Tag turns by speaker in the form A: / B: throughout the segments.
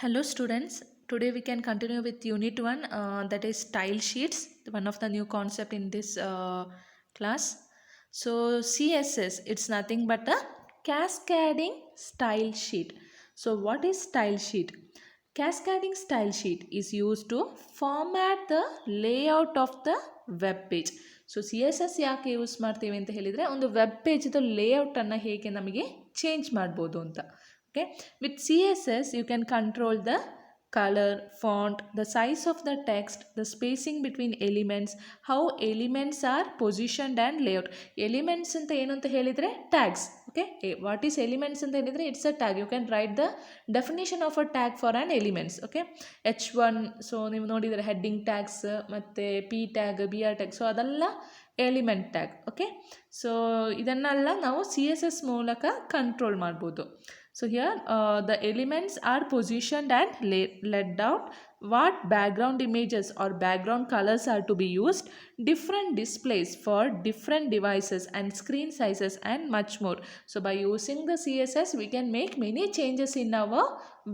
A: Hello students, today we can continue with unit 1 that is style sheets, one of the new concept in this class. So CSS, it's nothing but a cascading style sheet. So what is style sheet? Cascading style sheet is used to format the layout of the web page. So C S S ಯಾಕೆ use ಮಾಡ್ತೀವಿ ಅಂತ ಹೇಳಿದರೆ ಒಂದು web ಪೇಜ್ದು ಲೇಔಟನ್ನು ಹೇಗೆ ನಮಗೆ change ಮಾಡ್ಬೋದು ಅಂತ. Okay, with CSS you can control the color, font, the size of the text, the spacing between elements, how elements are positioned and layout. Elements anta enu anta helidre tags. Okay, what is elements anta helidre it's a tag. You can write the definition of a tag for an elements. Okay, h1 so ನೀವು ನೋಡಿದರೆ heading tags ಮತ್ತೆ p tag br tag so ಅದೆಲ್ಲ element tag. Okay, so ಇದನ್ನೆಲ್ಲ ನಾವು C S S ಮೂಲಕ control ಮಾಡ್ಬೋದು. So here the elements are positioned and laid out, what background images or background colors are to be used, different displays for different devices and screen sizes and much more. So by using the CSS we can make many changes in our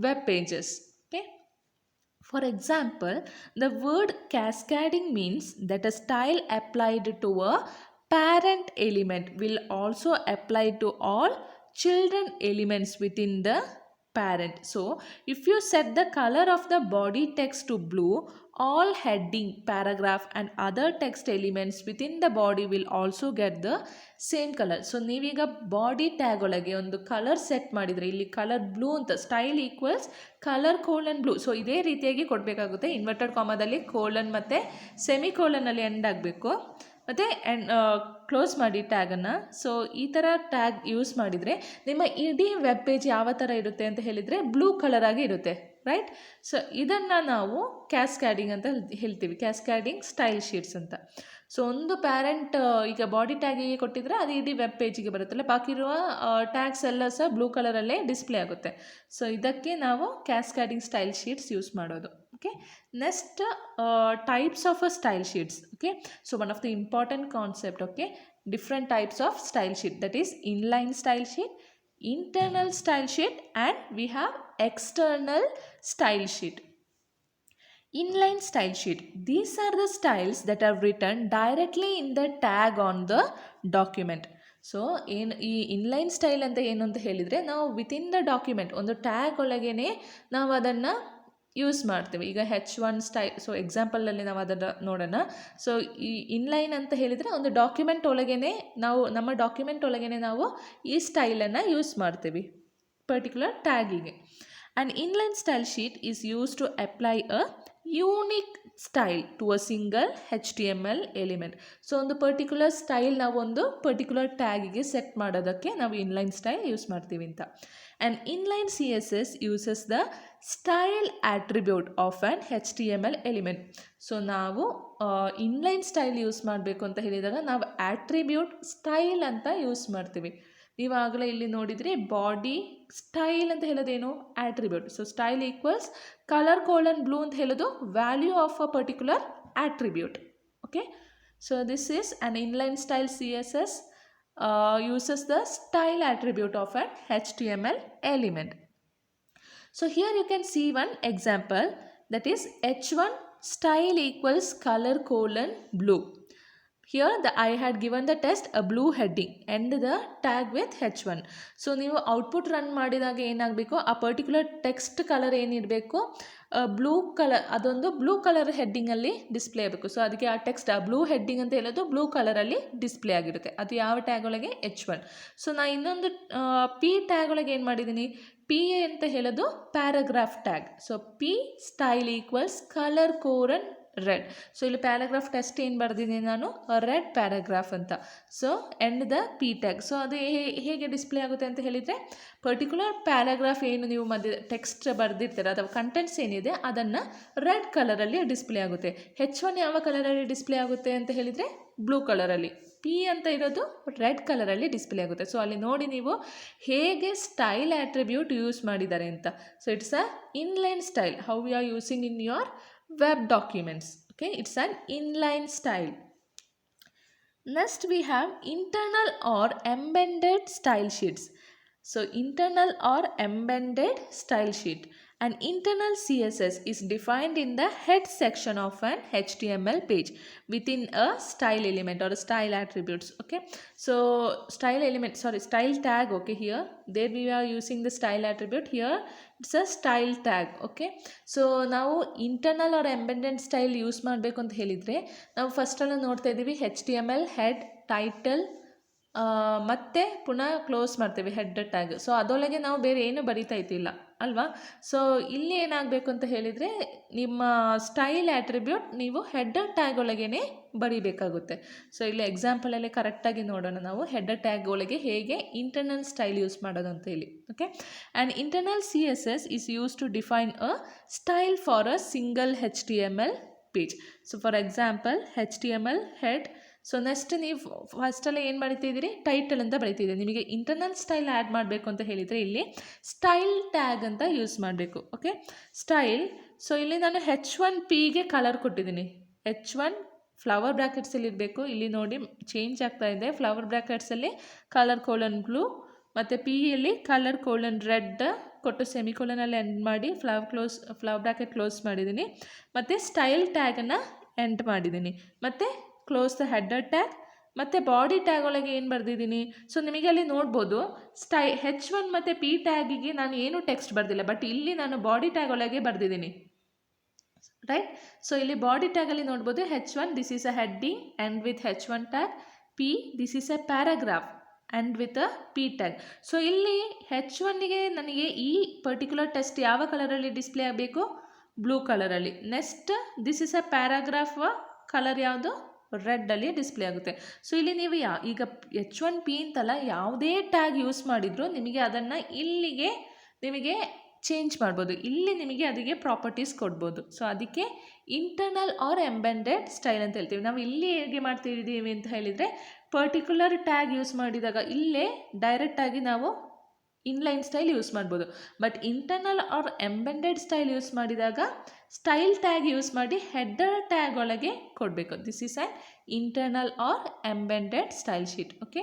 A: web pages. Okay. For example, the word cascading means that a style applied to a parent element will also apply to all children elements within the parent. So if you set the color of the body text to blue, all heading, paragraph and other text elements within the body will also get the same color. So ನೀವೀಗ body tag ಒಳಗೆ ಒಂದು colour set ಮಾಡಿದರೆ ಇಲ್ಲಿ colour blue ಅಂತ style equals colour colon blue. So ಇದೇ ರೀತಿಯಾಗಿ ಕೊಡಬೇಕಾಗುತ್ತೆ. Inverted ಕಾಮದಲ್ಲಿ colon ಮತ್ತು ಸೆಮಿ ಕೋಲನಲ್ಲಿ ಎಂಡ್ ಆಗಬೇಕು ಮತ್ತು ಕ್ಲೋಸ್ ಮಾಡಿ ಟ್ಯಾಗನ್ನು. ಸೊ ಈ ಥರ ಟ್ಯಾಗ್ ಯೂಸ್ ಮಾಡಿದರೆ ನಿಮ್ಮ ಇಡೀ ವೆಬ್ ಪೇಜ್ ಯಾವ ಥರ ಇರುತ್ತೆ ಅಂತ ಹೇಳಿದರೆ ಬ್ಲೂ ಕಲರಾಗಿ ಇರುತ್ತೆ, ರೈಟ್? ಸೊ ಇದನ್ನು ನಾವು ಕ್ಯಾಸ್ಕ್ಯಾಡಿಂಗ್ ಅಂತ ಹೇಳ್ತೀವಿ, ಕ್ಯಾಸ್ಕ್ಯಾಡಿಂಗ್ ಸ್ಟೈಲ್ ಶೀಟ್ಸ್ ಅಂತ. ಸೊ ಒಂದು ಪ್ಯಾರೆಂಟ್ ಈಗ ಬಾಡಿ ಟ್ಯಾಗಿಗೆ ಕೊಟ್ಟಿದ್ರೆ ಅದು ಇಡೀ ವೆಬ್ ಪೇಜಿಗೆ ಬರುತ್ತಲ್ಲ, ಬಾಕಿ ಇರುವ ಟ್ಯಾಗ್ಸ್ ಎಲ್ಲ ಸಹ ಬ್ಲೂ ಕಲರಲ್ಲೇ ಡಿಸ್ಪ್ಲೇ ಆಗುತ್ತೆ. ಸೊ ಇದಕ್ಕೆ ನಾವು ಕ್ಯಾಸ್ಕ್ಯಾಡಿಂಗ್ ಸ್ಟೈಲ್ ಶೀಟ್ಸ್ ಯೂಸ್ ಮಾಡೋದು. Okay, next types of a style sheets. Okay, so one of the important concept, okay, different types of style sheet, that is inline style sheet, internal style sheet and we have external style sheet. Inline style sheet, these are the styles that are written directly in the tag on the document. So ಈ inline style ಅಂತ ಏನು ಅಂತ ಹೇಳಿದರೆ ನಾವು within the document ಒಂದು tag ಒಳಗೇ ನಾವು ಅದನ್ನು ಯೂಸ್ ಮಾಡ್ತೀವಿ. ಈಗ H1 ಸ್ಟೈಲ್, ಸೊ ಎಕ್ಸಾಂಪಲಲ್ಲಿ ನಾವು ಅದನ್ನು ನೋಡೋಣ. ಸೊ ಈ ಇನ್ಲೈನ್ ಅಂತ ಹೇಳಿದರೆ ಒಂದು ಡಾಕ್ಯುಮೆಂಟ್ ಒಳಗೇ ನಾವು ನಮ್ಮ ಡಾಕ್ಯುಮೆಂಟ್ ಒಳಗೇ ನಾವು ಈ ಸ್ಟೈಲನ್ನು ಯೂಸ್ ಮಾಡ್ತೀವಿ ಪರ್ಟಿಕ್ಯುಲರ್ ಟ್ಯಾಗಿಗೆ. And inline style sheet is use to apply a unique style to a single HTML element. So ಒಂದು ಪರ್ಟಿಕ್ಯುಲರ್ ಸ್ಟೈಲ್ ನಾವು ಒಂದು ಪರ್ಟಿಕ್ಯುಲರ್ ಟ್ಯಾಗಿಗೆ ಸೆಟ್ ಮಾಡೋದಕ್ಕೆ ನಾವು ಇನ್ಲೈನ್ ಸ್ಟೈಲ್ ಯೂಸ್ ಮಾಡ್ತೀವಿ ಅಂತ. And inline CSS uses the style attribute of an HTML element. So ನಾವು inline style use ಮಾಡಬೇಕು ಅಂತ ಹೇಳಿದಾಗ ನಾವು ಆಟ್ರಿಬ್ಯೂಟ್ ಸ್ಟೈಲ್ ಅಂತ ಯೂಸ್ ಮಾಡ್ತೀವಿ. ನೀವು ಆಗಲೇ ಇಲ್ಲಿ ನೋಡಿದರೆ ಬಾಡಿ ಸ್ಟೈಲ್ ಅಂತ ಹೇಳೋದೇನು attribute. So style equals colour colon blue ಅಂತ ಹೇಳೋದು value of a particular attribute. Okay, so this is an inline style CSS uses the style attribute of an HTML element. So here you can see one example, that is H1 style equals color colon blue. Here I had given the test a blue heading and the tag with H1. So ನೀವು output run ಮಾಡಿದಾಗ ಏನಾಗಬೇಕು, ಆ particular text colour ಏನಿರಬೇಕು blue colour, ಅದೊಂದು blue colour ಹೆಡ್ಡಿಂಗಲ್ಲಿ display ಆಗಬೇಕು. So ಅದಕ್ಕೆ ಆ ಟೆಕ್ಸ್ಟ್ ಆ ಬ್ಲೂ ಹೆಡ್ಡಿಂಗ್ ಅಂತ ಹೇಳೋದು ಬ್ಲೂ ಕಲರಲ್ಲಿ ಡಿಸ್ಪ್ಲೇ ಆಗಿರುತ್ತೆ. ಅದು ಯಾವ ಟ್ಯಾಗ್ ಒಳಗೆ H1. ಸೊ ನಾನು ಇನ್ನೊಂದು P ಟ್ಯಾಗ್ ಒಳಗೆ ಏನು ಮಾಡಿದ್ದೀನಿ, P ಅಂತ ಹೇಳೋದು paragraph tag. So P style equals colour colon red. So ಇಲ್ಲಿ ಪ್ಯಾರಾಗ್ರಾಫ್ ಟೆಸ್ಟ್ ಏನು ಬರೆದಿದ್ದೀನಿ ನಾನು, ರೆಡ್ ಪ್ಯಾರಾಗ್ರಾಫ್ ಅಂತ. So end the P tag. So ಅದು ಹೇಗೆ ಡಿಸ್ಪ್ಲೇ ಆಗುತ್ತೆ ಅಂತ ಹೇಳಿದರೆ ಪರ್ಟಿಕ್ಯುಲರ್ ಪ್ಯಾರಾಗ್ರಾಫ್ ಏನು ನೀವು ಮಧ್ಯೆ ಟೆಕ್ಸ್ಟ್ ಬರೆದಿರ್ತೀರ ಅಥವಾ ಕಂಟೆಂಟ್ಸ್ ಏನಿದೆ ಅದನ್ನು ರೆಡ್ ಕಲರಲ್ಲಿ ಡಿಸ್ಪ್ಲೇ ಆಗುತ್ತೆ. H1 ಯಾವ ಕಲರಲ್ಲಿ ಡಿಸ್ಪ್ಲೇ ಆಗುತ್ತೆ ಅಂತ ಹೇಳಿದರೆ ಬ್ಲೂ ಕಲರಲ್ಲಿ, P ಅಂತ ಇರೋದು ರೆಡ್ ಕಲರಲ್ಲಿ ಡಿಸ್ಪ್ಲೇ ಆಗುತ್ತೆ. ಸೊ ಅಲ್ಲಿ ನೋಡಿ ನೀವು ಹೇಗೆ ಸ್ಟೈಲ್ ಆಟ್ರಿಬ್ಯೂಟ್ ಯೂಸ್ ಮಾಡಿದ್ದಾರೆ ಅಂತ. So it's a inline style, how you are using in your web documents. Okay, it's an inline style. Next we have internal or embedded style sheets. So internal or embedded style sheet. An internal CSS is defined in the head section of an HTML page within a style element or a style attributes. Okay, so style tag. Okay, here there we are using the style attribute. Here it's a style tag. Okay, so ನಾವು internal or embedded style use ಮಾಡಬೇಕು ಅಂತ ಹೇಳಿದರೆ ನಾವು ಫಸ್ಟೆಲ್ಲ ನೋಡ್ತಾ ಇದ್ದೀವಿ HTML head title ಮತ್ತೆ ಪುನಃ close ಮಾಡ್ತೇವೆ ಹೆಡ್ ಟ್ಯಾಗ್. ಸೊ ಅದರೊಳಗೆ ನಾವು ಬೇರೆ ಏನು ಬರಿತಾ ಇದ್ದಿಲ್ಲ ಅಲ್ವಾ. ಸೊ ಇಲ್ಲಿ ಏನಾಗಬೇಕು ಅಂತ ಹೇಳಿದರೆ ನಿಮ್ಮ ಸ್ಟೈಲ್ ಆಟ್ರಿಬ್ಯೂಟ್ ನೀವು ಹೆಡರ್ ಟ್ಯಾಗ್ ಒಳಗೇ ಬರಿಬೇಕಾಗುತ್ತೆ. ಸೊ ಇಲ್ಲಿ ಎಕ್ಸಾಂಪಲಲ್ಲಿ ಕರೆಕ್ಟಾಗಿ ನೋಡೋಣ ನಾವು ಹೆಡರ್ ಟ್ಯಾಗ್ ಒಳಗೆ ಹೇಗೆ ಇಂಟರ್ನಲ್ ಸ್ಟೈಲ್ ಯೂಸ್ ಮಾಡೋದು ಅಂತ ಹೇಳಿ. Okay, and internal CSS is use to define a style for a single HTML page. So for example HTML head. So next ನೀವು ಫಸ್ಟಲ್ಲಿ ಏನು ಬರಿತಿದ್ದೀರಿ, ಟೈಟಲ್ ಅಂತ ಬರಿತಿದ್ದೀರಿ. ನಿಮಗೆ ಇಂಟರ್ನಲ್ ಸ್ಟೈಲ್ ಆ್ಯಡ್ ಮಾಡಬೇಕು ಅಂತ ಹೇಳಿದರೆ ಇಲ್ಲಿ ಸ್ಟೈಲ್ ಟ್ಯಾಗ್ ಅಂತ ಯೂಸ್ ಮಾಡಬೇಕು. Okay, style. ಸೊ ಇಲ್ಲಿ ನಾನು H1Pಗೆ ಕಲರ್ ಕೊಟ್ಟಿದ್ದೀನಿ. H1 ಫ್ಲವರ್ ಬ್ರ್ಯಾಕೆಟ್ಸಲ್ಲಿ ಇರಬೇಕು. ಇಲ್ಲಿ ನೋಡಿ ಚೇಂಜ್ ಆಗ್ತಾ ಇದೆ. ಫ್ಲವರ್ ಬ್ರ್ಯಾಕೆಟ್ಸಲ್ಲಿ ಕಲರ್ ಕೋಲನ್ ಬ್ಲೂ ಮತ್ತು ಪಿಯಲ್ಲಿ ಕಲರ್ ಕೋಲನ್ ರೆಡ್ ಕೊಟ್ಟು ಸೆಮಿಕೋಲನಲ್ಲಿ ಎಂಡ್ ಮಾಡಿ ಫ್ಲವರ್ ಬ್ರ್ಯಾಕೆಟ್ ಕ್ಲೋಸ್ ಮಾಡಿದ್ದೀನಿ. ಮತ್ತು ಸ್ಟೈಲ್ ಟ್ಯಾಗನ್ನು ಎಂಡ್ ಮಾಡಿದ್ದೀನಿ. ಮತ್ತು ಕ್ಲೋಸ್ ದ ಹೆಡರ್ ಟ್ಯಾಗ್ ಮತ್ತು ಬಾಡಿ ಟ್ಯಾಗ್ ಒಳಗೆ ಏನು ಬರೆದಿದ್ದೀನಿ. ಸೊ ನಿಮಗೆ ಅಲ್ಲಿ ನೋಡ್ಬೋದು H1 ಮತ್ತು P ಟ್ಯಾಗಿಗೆ ನಾನು ಏನೂ ಟೆಕ್ಸ್ಟ್ ಬರೆದಿಲ್ಲ, ಬಟ್ ಇಲ್ಲಿ ನಾನು ಬಾಡಿ ಟ್ಯಾಗ್ ಒಳಗೆ ಬರೆದಿದ್ದೀನಿ. ರೈಟ್. ಸೊ ಇಲ್ಲಿ ಬಾಡಿ ಟ್ಯಾಗಲ್ಲಿ ನೋಡ್ಬೋದು H1 this is a heading and with H1 tag. P this is a paragraph and with a P tag. So ಇಲ್ಲಿ H1ಗೆ ನನಗೆ ಈ ಪರ್ಟಿಕ್ಯುಲರ್ ಟೆಕ್ಸ್ಟ್ ಯಾವ ಕಲರಲ್ಲಿ ಡಿಸ್ಪ್ಲೇ ಆಗಬೇಕು, ಬ್ಲೂ ಕಲರಲ್ಲಿ. Next this is a paragraph colour ಯಾವುದು, ರೆಡ್ಡಲ್ಲಿ display ಆಗುತ್ತೆ. So ಇಲ್ಲಿ ನೀವು ಈಗ H1P ಅಂತಲ್ಲ ಯಾವುದೇ ಟ್ಯಾಗ್ ಯೂಸ್ ಮಾಡಿದರೂ ನಿಮಗೆ ಅದನ್ನು ಇಲ್ಲಿಗೆ ನಿಮಗೆ ಚೇಂಜ್ ಮಾಡ್ಬೋದು. ಇಲ್ಲಿ ನಿಮಗೆ ಅದಕ್ಕೆ ಪ್ರಾಪರ್ಟೀಸ್ ಕೊಡ್ಬೋದು. ಸೊ ಅದಕ್ಕೆ ಇಂಟರ್ನಲ್ ಆರ್ ಎಂಬೆಡೆಡ್ ಸ್ಟೈಲ್ ಅಂತ ಹೇಳ್ತೀವಿ. ನಾವು ಇಲ್ಲಿ ಹೇಗೆ ಮಾಡ್ತಿದ್ದೀವಿ ಅಂತ ಹೇಳಿದರೆ ಪರ್ಟಿಕ್ಯುಲರ್ ಟ್ಯಾಗ್ ಯೂಸ್ ಮಾಡಿದಾಗ ಇಲ್ಲೇ ಡೈರೆಕ್ಟಾಗಿ ನಾವು ಇನ್ಲೈನ್ ಸ್ಟೈಲ್ ಯೂಸ್ ಮಾಡ್ಬೋದು. But internal or embedded style use ಮಾಡಿದಾಗ ಸ್ಟೈಲ್ ಟ್ಯಾಗ್ ಯೂಸ್ ಮಾಡಿ ಹೆಡರ್ ಟ್ಯಾಗ್ ಒಳಗೆ ಕೊಡಬೇಕು. This is an internal or embedded style sheet. Okay,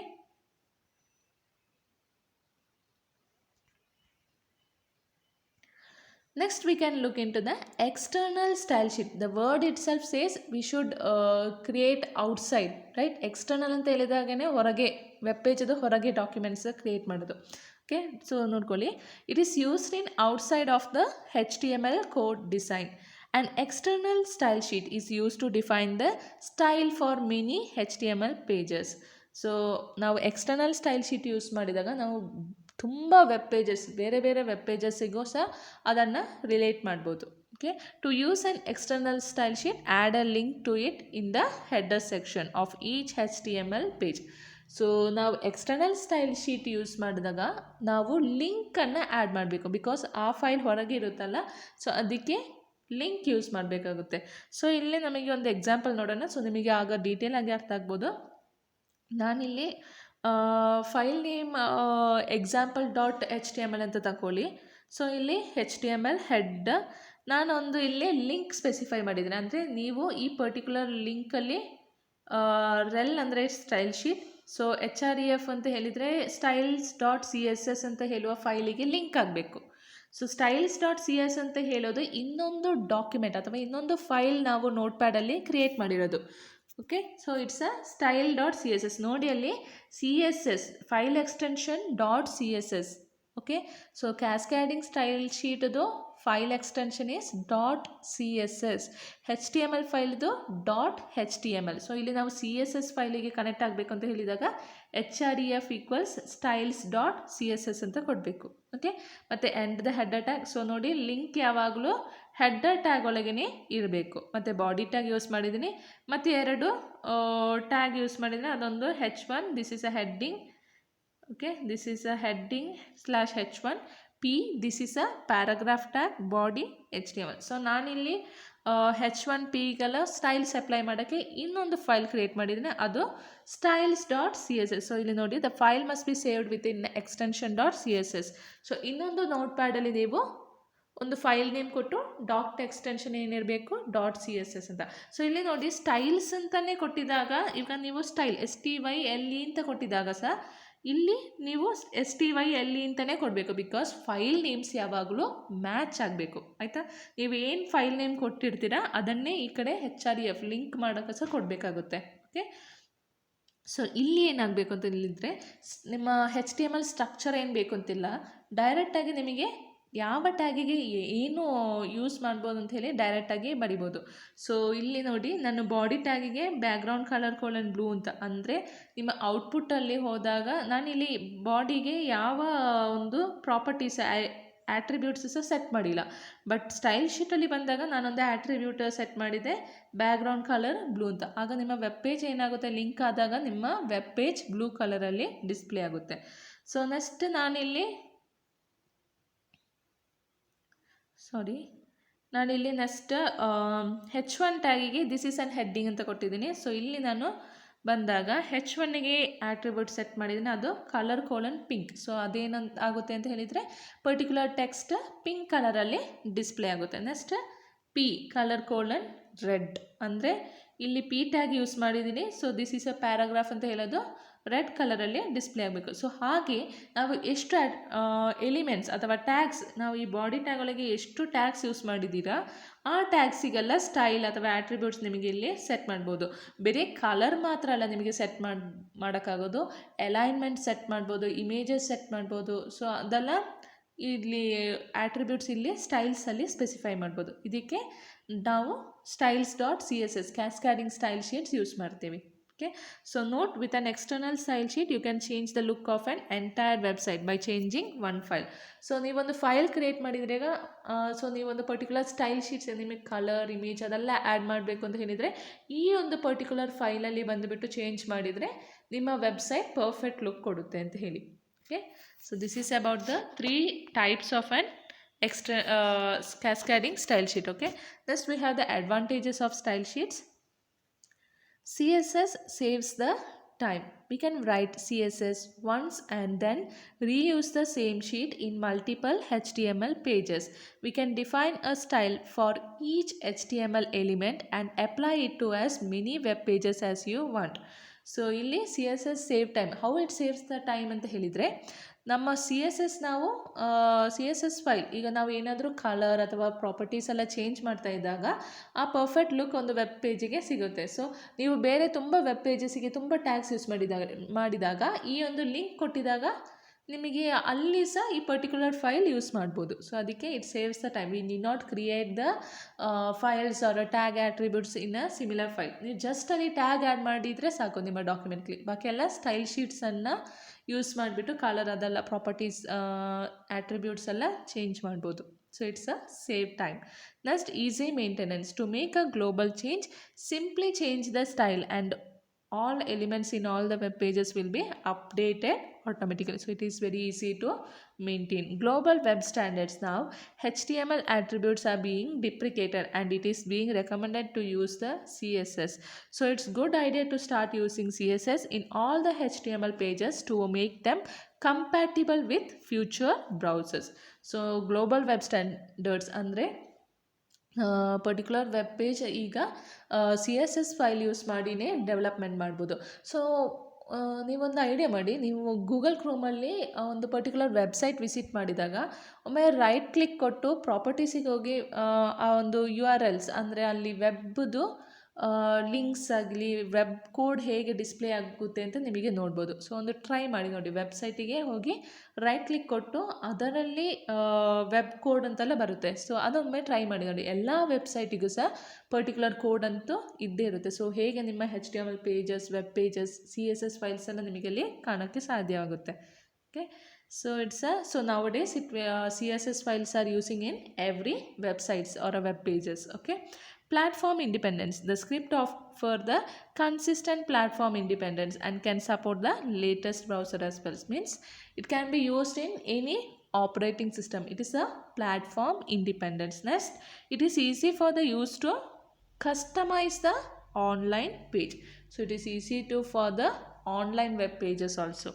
A: next we can look into the external style sheet. The word itself says we should create outside, right? External ಅಂತ ಹೇಳಿದಾಗನೇ ಹೊರಗೆ web ಪೇಜದು ಹೊರಗೆ documents create ಮಾಡೋದು. Okay, so ನೋಡ್ಕೊಳ್ಳಿ, it is used in outside of the HTML code design. An external style sheet is used to define the style for many HTML pages. So ನಾವು external style sheet use ಮಾಡಿದಾಗ ನಾವು ತುಂಬ web pages ಬೇರೆ ಬೇರೆ web ಪೇಜಸ್ಸಿಗೂ ಸಹ ಅದನ್ನು relate ಮಾಡ್ಬೋದು. Okay, to use an external style sheet add a link to it in the header section of each HTML page. So ನಾವು ಎಕ್ಸ್ಟರ್ನಲ್ ಸ್ಟೈಲ್ ಶೀಟ್ ಯೂಸ್ ಮಾಡಿದಾಗ ನಾವು ಲಿಂಕನ್ನು ಆ್ಯಡ್ ಮಾಡಬೇಕು. ಬಿಕಾಸ್ ಆ ಫೈಲ್ ಹೊರಗೆ ಇರುತ್ತಲ್ಲ, ಸೊ ಅದಕ್ಕೆ ಲಿಂಕ್ ಯೂಸ್ ಮಾಡಬೇಕಾಗುತ್ತೆ. ಸೊ ಇಲ್ಲಿ ನಮಗೆ ಒಂದು ಎಕ್ಸಾಂಪಲ್ ನೋಡೋಣ. ಸೊ ನಿಮಗೆ ಆಗ ಡೀಟೇಲ್ ಆಗಿ ಅರ್ಥ ಆಗ್ಬೋದು. ನಾನಿಲ್ಲಿ ಫೈಲ್ ನೇಮ್ example.html ಅಂತ ತಗೊಳ್ಳಿ. ಸೊ ಇಲ್ಲಿ HTML ಹೆಡ್ ನಾನೊಂದು ಇಲ್ಲಿ ಲಿಂಕ್ ಸ್ಪೆಸಿಫೈ ಮಾಡಿದ್ದೀನಿ. ಅಂದರೆ ನೀವು ಈ ಪರ್ಟಿಕ್ಯುಲರ್ ಲಿಂಕಲ್ಲಿ ರೆಲ್ ಅಂದರೆ ಸ್ಟೈಲ್ ಶೀಟ್. ಸೊ HREF ಅಂತ ಹೇಳಿದರೆ styles.css ಅಂತ ಹೇಳುವ ಫೈಲಿಗೆ ಲಿಂಕ್ ಆಗಬೇಕು. ಸೊ styles.cs ಅಂತ ಹೇಳೋದು ಇನ್ನೊಂದು ಡಾಕ್ಯುಮೆಂಟ್ ಅಥವಾ ಇನ್ನೊಂದು ಫೈಲ್ ನಾವು ನೋಟ್ ಪ್ಯಾಡಲ್ಲಿ ಕ್ರಿಯೇಟ್ ಮಾಡಿರೋದು. Okay, so it's a style.css. ನೋಡಿ ಅಲ್ಲಿ CSS file extension .css. Okay, so cascading style ಶೀಟದು file extension is .css. HTML ಫೈಲ್ದು .html. ಸೊ ಇಲ್ಲಿ ನಾವು CSS ಫೈಲಿಗೆ ಕನೆಕ್ಟ್ ಆಗಬೇಕು ಅಂತ ಹೇಳಿದಾಗ HREF ಈಕ್ವಲ್ಸ್ styles.css ಅಂತ ಕೊಡಬೇಕು. ಓಕೆ, ಮತ್ತು end the header tag. So ನೋಡಿ ಲಿಂಕ್ ಯಾವಾಗಲೂ ಹೆಡರ್ ಟ್ಯಾಗ್ ಒಳಗೇ ಇರಬೇಕು. ಮತ್ತು ಬಾಡಿ ಟ್ಯಾಗ್ ಯೂಸ್ ಮಾಡಿದ್ದೀನಿ, ಮತ್ತು ಎರಡು ಟ್ಯಾಗ್ ಯೂಸ್ ಮಾಡಿದರೆ ಅದೊಂದು H1 this is a heading. Okay, this is a heading /H1. P this is a paragraph tag, body HTML. So ನಾನಿಲ್ಲಿ H1Pಗೆಲ್ಲ ಸ್ಟೈಲ್ಸ್ ಅಪ್ಲೈ ಮಾಡೋಕ್ಕೆ ಇನ್ನೊಂದು ಫೈಲ್ ಕ್ರಿಯೇಟ್ ಮಾಡಿದ್ದೀನಿ, ಅದು styles.css. ಸೊ ಇಲ್ಲಿ ನೋಡಿ the file must be saved with in extension .css. So ಇನ್ನೊಂದು note ಪ್ಯಾಡಲ್ಲಿ ನೀವು ಒಂದು ಫೈಲ್ ನೇಮ್ ಕೊಟ್ಟು ಡಾಟ್ ಎಕ್ಸ್ಟೆನ್ಷನ್ ಏನಿರಬೇಕು .css ಅಂತ. ಸೊ ಇಲ್ಲಿ ನೋಡಿ ಸ್ಟೈಲ್ಸ್ ಅಂತಲೇ ಕೊಟ್ಟಿದ್ದಾಗ ಈಗ ನೀವು ಸ್ಟೈಲ್ STYLE ಅಂತ ಕೊಟ್ಟಿದ್ದಾಗ ಸಹ ಇಲ್ಲಿ ನೀವು STYLE ಅಂತಲೇ ಕೊಡಬೇಕು, ಬಿಕಾಸ್ ಫೈಲ್ ನೇಮ್ಸ್ ಯಾವಾಗಲೂ ಮ್ಯಾಚ್ ಆಗಬೇಕು. ಆಯಿತಾ? ನೀವು ಏನು ಫೈಲ್ ನೇಮ್ ಕೊಟ್ಟಿರ್ತೀರಾ ಅದನ್ನೇ ಈ ಕಡೆ HREF ಲಿಂಕ್ ಮಾಡೋಕ್ಕೆ ಸಹ ಕೊಡಬೇಕಾಗುತ್ತೆ. ಓಕೆ, ಸೊ ಇಲ್ಲಿ ಏನಾಗಬೇಕು ಅಂತ ಹೇಳಿದರೆ, ನಿಮ್ಮ HTML ಸ್ಟ್ರಕ್ಚರ್ ಏನು ಬೇಕು ಅಂತಿಲ್ಲ, ಡೈರೆಕ್ಟಾಗಿ ನಿಮಗೆ ಯಾವ ಟ್ಯಾಗಿಗೆ ಏನು ಯೂಸ್ ಮಾಡ್ಬೋದು ಅಂತ ಹೇಳಿ ಡೈರೆಕ್ಟಾಗಿ ಬರಿಬೋದು. ಸೊ ಇಲ್ಲಿ ನೋಡಿ, ನಾನು ಬಾಡಿ ಟ್ಯಾಗಿಗೆ ಬ್ಯಾಕ್ಗ್ರೌಂಡ್ ಕಲರ್ ಕೋಲನ್ ಬ್ಲೂ ಅಂತ, ಅಂದರೆ ನಿಮ್ಮ ಔಟ್ಪುಟ್ಟಲ್ಲಿ ಹೋದಾಗ ನಾನಿಲ್ಲಿ ಬಾಡಿಗೆ ಯಾವ ಒಂದು ಪ್ರಾಪರ್ಟೀಸ್ ಆಟ್ರಿಬ್ಯೂಟ್ಸ್ ಸಹ ಸೆಟ್ ಮಾಡಿಲ್ಲ. ಬಟ್ ಸ್ಟೈಲ್ ಶೀಟಲ್ಲಿ ಬಂದಾಗ ನಾನೊಂದು ಆಟ್ರಿಬ್ಯೂಟ್ ಸೆಟ್ ಮಾಡಿದೆ, ಬ್ಯಾಕ್ಗ್ರೌಂಡ್ ಕಲರ್ ಬ್ಲೂ ಅಂತ. ಆಗ ನಿಮ್ಮ ವೆಬ್ ಪೇಜ್ ಏನಾಗುತ್ತೆ, ಲಿಂಕ್ ಆದಾಗ ನಿಮ್ಮ ವೆಬ್ ಪೇಜ್ ಬ್ಲೂ ಕಲರಲ್ಲಿ ಡಿಸ್ಪ್ಲೇ ಆಗುತ್ತೆ. ಸೊ ನೆಕ್ಸ್ಟ್ ನಾನಿಲ್ಲಿ ನೆಕ್ಸ್ಟ್ H1 ಟ್ಯಾಗಿಗೆ ದಿಸ್ ಈಸ್ ಆ್ಯನ್ ಹೆಡ್ಡಿಂಗ್ ಅಂತ ಕೊಟ್ಟಿದ್ದೀನಿ. ಸೊ ಇಲ್ಲಿ ನಾನು ಬಂದಾಗ H1ಗೆ ಆಟ್ರಿಬ್ಯೂಟ್ ಸೆಟ್ ಮಾಡಿದ್ದೀನಿ, ಅದು ಕಲರ್ ಕೋಲನ್ ಪಿಂಕ್. ಸೊ ಅದೇನಂತ ಆಗುತ್ತೆ ಅಂತ ಹೇಳಿದರೆ, ಪರ್ಟಿಕ್ಯುಲರ್ ಟೆಕ್ಸ್ಟ್ ಪಿಂಕ್ ಕಲರಲ್ಲಿ ಡಿಸ್ಪ್ಲೇ ಆಗುತ್ತೆ. Next P colour colon red, ಅಂದರೆ ಇಲ್ಲಿ P ಟ್ಯಾಗ್ ಯೂಸ್ ಮಾಡಿದ್ದೀನಿ. So this is a paragraph ಅಂತ ಹೇಳೋದು ರೆಡ್ ಕಲರಲ್ಲಿ ಡಿಸ್ಪ್ಲೇ ಆಗಬೇಕು. ಸೊ ಹಾಗೆ ನಾವು ಎಷ್ಟು ಎಲಿಮೆಂಟ್ಸ್ ಅಥವಾ ಟ್ಯಾಗ್ಸ್, ನಾವು ಈ ಬಾಡಿ ಟ್ಯಾಗ್ ಒಳಗೆ ಎಷ್ಟು ಟ್ಯಾಗ್ಸ್ ಯೂಸ್ ಮಾಡಿದ್ದೀರಾ ಆ ಟ್ಯಾಗ್ಸಿಗೆಲ್ಲ ಸ್ಟೈಲ್ ಅಥವಾ ಆಟ್ರಿಬ್ಯೂಟ್ಸ್ ನಿಮಗೆ ಇಲ್ಲಿ ಸೆಟ್ ಮಾಡ್ಬೋದು. ಬೇರೆ ಕಲರ್ ಮಾತ್ರ ಅಲ್ಲ ನಿಮಗೆ ಸೆಟ್ ಮಾಡೋಕ್ಕಾಗೋದು, ಅಲೈನ್ಮೆಂಟ್ ಸೆಟ್ ಮಾಡ್ಬೋದು, ಇಮೇಜಸ್ ಸೆಟ್ ಮಾಡ್ಬೋದು. ಸೊ ಅದೆಲ್ಲ ಇಲ್ಲಿ ಆಟ್ರಿಬ್ಯೂಟ್ಸ್ ಇಲ್ಲಿ ಸ್ಟೈಲ್ಸಲ್ಲಿ ಸ್ಪೆಸಿಫೈ ಮಾಡ್ಬೋದು. ಇದಕ್ಕೆ ನಾವು styles.css ಕ್ಯಾಸ್ಕ್ಯಾಡಿಂಗ್ ಸ್ಟೈಲ್ ಶೀಟ್ಸ್ ಯೂಸ್ ಮಾಡ್ತೀವಿ. Okay, so note, with an external style sheet you can change the look of an entire website by changing one file. So ನೀವೊಂದು file create ಮಾಡಿದ್ರಾಗ so ನೀವೊಂದು particular style sheets ನಿಮಗೆ colour image ಅದೆಲ್ಲ add ಮಾಡಬೇಕು ಅಂತ ಹೇಳಿದರೆ ಈ ಒಂದು particular ಫೈಲಲ್ಲಿ ಬಂದುಬಿಟ್ಟು ಚೇಂಜ್ ಮಾಡಿದರೆ ನಿಮ್ಮ ವೆಬ್ಸೈಟ್ ಪರ್ಫೆಕ್ಟ್ ಲುಕ್ ಕೊಡುತ್ತೆ ಅಂತ ಹೇಳಿ. Okay, so this is about the 3 types of an cascading style sheet. Okay, next we have the advantages of style sheets. CSS saves the time. We can write CSS once and then reuse the same sheet in multiple HTML pages. We can define a style for each HTML element and apply it to as many web pages as you want. So ಇಲ್ಲಿ CSS save time. How it saves the time ಅಂತ ಹೇಳಿದರೆ, ನಮ್ಮ CSS ನಾವು CSS file, ಈಗ ನಾವು ಏನಾದರೂ colour ಅಥವಾ properties ಎಲ್ಲ ಚೇಂಜ್ ಮಾಡ್ತಾ ಇದ್ದಾಗ ಆ ಪರ್ಫೆಕ್ಟ್ ಲುಕ್ ಒಂದು ವೆಬ್ ಪೇಜಿಗೆ ಸಿಗುತ್ತೆ. ಸೊ ನೀವು ಬೇರೆ ತುಂಬ ವೆಬ್ ಪೇಜಸ್ಸಿಗೆ ತುಂಬ ಟ್ಯಾಗ್ಸ್ ಯೂಸ್ ಮಾಡಿದಾಗ ಈ ಒಂದು ಲಿಂಕ್ ಕೊಟ್ಟಿದಾಗ ನಿಮಗೆ ಅಲ್ಲಿ ಸಹ ಈ ಪರ್ಟಿಕ್ಯುಲರ್ ಫೈಲ್ ಯೂಸ್ ಮಾಡ್ಬೋದು. ಸೊ ಅದಕ್ಕೆ it saves the time. We need not create the files or tag attributes in a similar file. ನೀವು ಜಸ್ಟ್ ಅಲ್ಲಿ ಟ್ಯಾಗ್ ಆ್ಯಡ್ ಮಾಡಿದರೆ ಸಾಕು ನಿಮ್ಮ ಡಾಕ್ಯುಮೆಂಟ್ಲಿ. ಬಾಕಿ ಎಲ್ಲ ಸ್ಟೈಲ್ ಶೀಟ್ಸನ್ನು ಯೂಸ್ ಮಾಡಿಬಿಟ್ಟು ಕಲರ್ ಅದೆಲ್ಲ ಪ್ರಾಪರ್ಟೀಸ್ ಆಟ್ರಿಬ್ಯೂಟ್ಸ್ ಎಲ್ಲ ಚೇಂಜ್ ಮಾಡ್ಬೋದು. So it's a save time. Next, easy maintenance. To make a global change, simply change the style and all elements in all the web pages will be updated automatically. So it is very easy to maintain. Global web standards. Now HTML attributes are being deprecated and it is being recommended to use the CSS. So it's good idea to start using CSS in all the HTML pages to make them compatible with future browsers. So global web standards ಅಂದರೆ particular web page ಈಗ CSS file use ಮಾಡಿನೇ development ಮಾಡ್ಬೋದು. So ನೀವೊಂದು idea ಮಾಡಿ, ನೀವು Google ಕ್ರೋಮಲ್ಲಿ ಒಂದು particular website visit ಮಾಡಿದಾಗ ಒಮ್ಮೆ ರೈಟ್ ಕ್ಲಿಕ್ ಕೊಟ್ಟು ಪ್ರಾಪರ್ಟೀಸಿಗೆ ಹೋಗಿ ಆ ಒಂದು URLs ಅಂದರೆ ಅಲ್ಲಿ ವೆಬ್ದು ಲಿಂಕ್ಸ್ ಆಗಲಿ ವೆಬ್ ಕೋಡ್ ಹೇಗೆ ಡಿಸ್ಪ್ಲೇ ಆಗುತ್ತೆ ಅಂತ ನಿಮಗೆ ನೋಡ್ಬೋದು. ಸೊ ಒಂದು ಟ್ರೈ ಮಾಡಿ ನೋಡಿ, ವೆಬ್ಸೈಟಿಗೆ ಹೋಗಿ ರೈಟ್ ಕ್ಲಿಕ್ ಕೊಟ್ಟು ಅದರಲ್ಲಿ ವೆಬ್ ಕೋಡ್ ಅಂತೆಲ್ಲ ಬರುತ್ತೆ. ಸೊ ಅದೊಮ್ಮೆ ಟ್ರೈ ಮಾಡಿ ನೋಡಿ. ಎಲ್ಲ ವೆಬ್ಸೈಟಿಗೂ ಸಹ ಪರ್ಟಿಕ್ಯುಲರ್ ಕೋಡ್ ಅಂತೂ ಇದ್ದೇ ಇರುತ್ತೆ. ಸೊ ಹೇಗೆ ನಿಮ್ಮ HTML pages, web pages, CSS files ಎಲ್ಲ ನಿಮಗೆ ಅಲ್ಲಿ ಕಾಣೋಕ್ಕೆ ಸಾಧ್ಯವಾಗುತ್ತೆ. Okay, so nowadays CSS files are using in every websites or a web pages. Okay, platform independence. The script offer the consistent platform independence and can support the latest browser as well. Means it can be used in any operating system. It is a platform independence. Next, it is easy for the user to customize the online page. So it is easy for the online web pages also.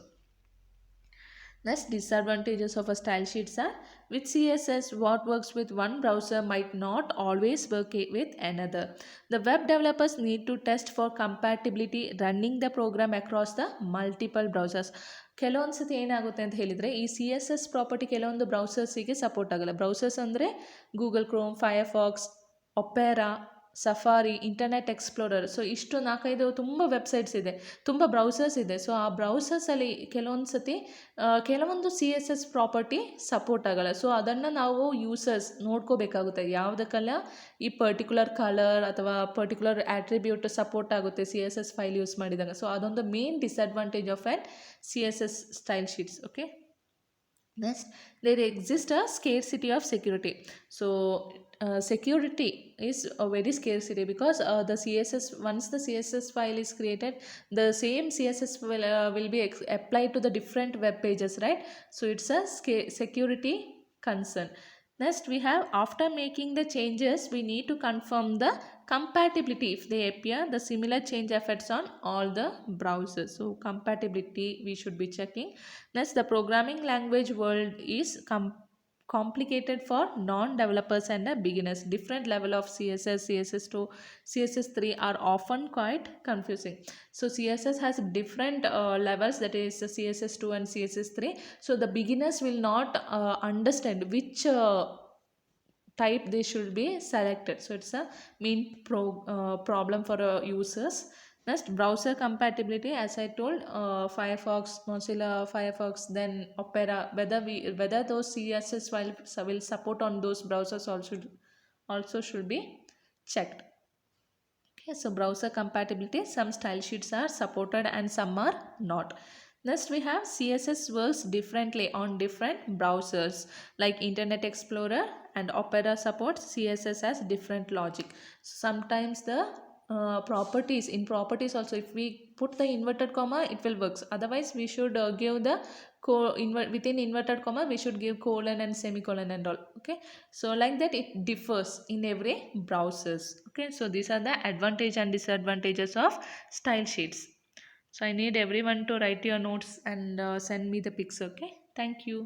A: Next, disadvantages of a style sheets are, with CSS, what works with one browser might not always work with another. The web developers need to test for compatibility running the program across the multiple browsers. ಕೆಲವೊಂದು ಸತಿ ಏನಾಗುತ್ತೆ ಅಂತ ಹೇಳಿದರೆ, ಈ CSS property ಕೆಲವೊಂದು ಬ್ರೌಸರ್ಸಿಗೆ support ಆಗಲ್ಲ. Browsers ಅಂದರೆ Google Chrome, Firefox, Opera, safari, internet explorer. So ಇಷ್ಟು 4-5 ತುಂಬ ವೆಬ್ಸೈಟ್ಸ್ ಇದೆ, ತುಂಬ ಬ್ರೌಸರ್ಸ್ ಇದೆ. ಸೊ ಆ ಬ್ರೌಸರ್ಸಲ್ಲಿ ಕೆಲವೊಂದು ಸತಿ ಕೆಲವೊಂದು CSS ಪ್ರಾಪರ್ಟಿ ಸಪೋರ್ಟ್ ಆಗಲ್ಲ. ಸೊ ಅದನ್ನು ನಾವು ಯೂಸರ್ಸ್ ನೋಡ್ಕೋಬೇಕಾಗುತ್ತೆ, ಯಾವುದಕ್ಕೆಲ್ಲ ಈ ಪರ್ಟಿಕ್ಯುಲರ್ ಕಲರ್ ಅಥವಾ ಪರ್ಟಿಕ್ಯುಲರ್ ಆಟ್ರಿಬ್ಯೂಟ್ ಸಪೋರ್ಟ್ ಆಗುತ್ತೆ CSS ಫೈಲ್ ಯೂಸ್ ಮಾಡಿದಾಗ. ಸೊ ಅದೊಂದು main disadvantage of an CSS style sheets. Okay, next, there exists a scarcity of security. So security is a very scarcity, because the CSS, once the CSS file is created, the same CSS will be applied to the different web pages, right? So it's a security concern. Next, we have, after making the changes, we need to confirm the compatibility if they appear the similar change effects on all the browsers. So compatibility we should be checking. Next, the programming language world is complicated for non-developers and beginners. Different level of CSS, CSS2, CSS3 are often quite confusing. So CSS has different levels, that is CSS2 and CSS3. So the beginners will not understand which type they should be selected. So it's a main problem for users. Next, browser compatibility, as I told, Firefox, Mozilla Firefox, then Opera, whether those CSS will support on those browsers also should be checked. Okay, so browser compatibility, some style sheets are supported and some are not. Next, we have CSS works differently on different browsers, like Internet Explorer and Opera supports CSS has different logic. Sometimes the properties also, if we put the inverted comma, it will work. Otherwise we should give the within inverted comma we should give colon and semicolon and all. Okay, so like that it differs in every browsers. Okay, so these are the advantage and disadvantages of style sheets. So I need everyone to write your notes and send me the pics. Okay, thank you.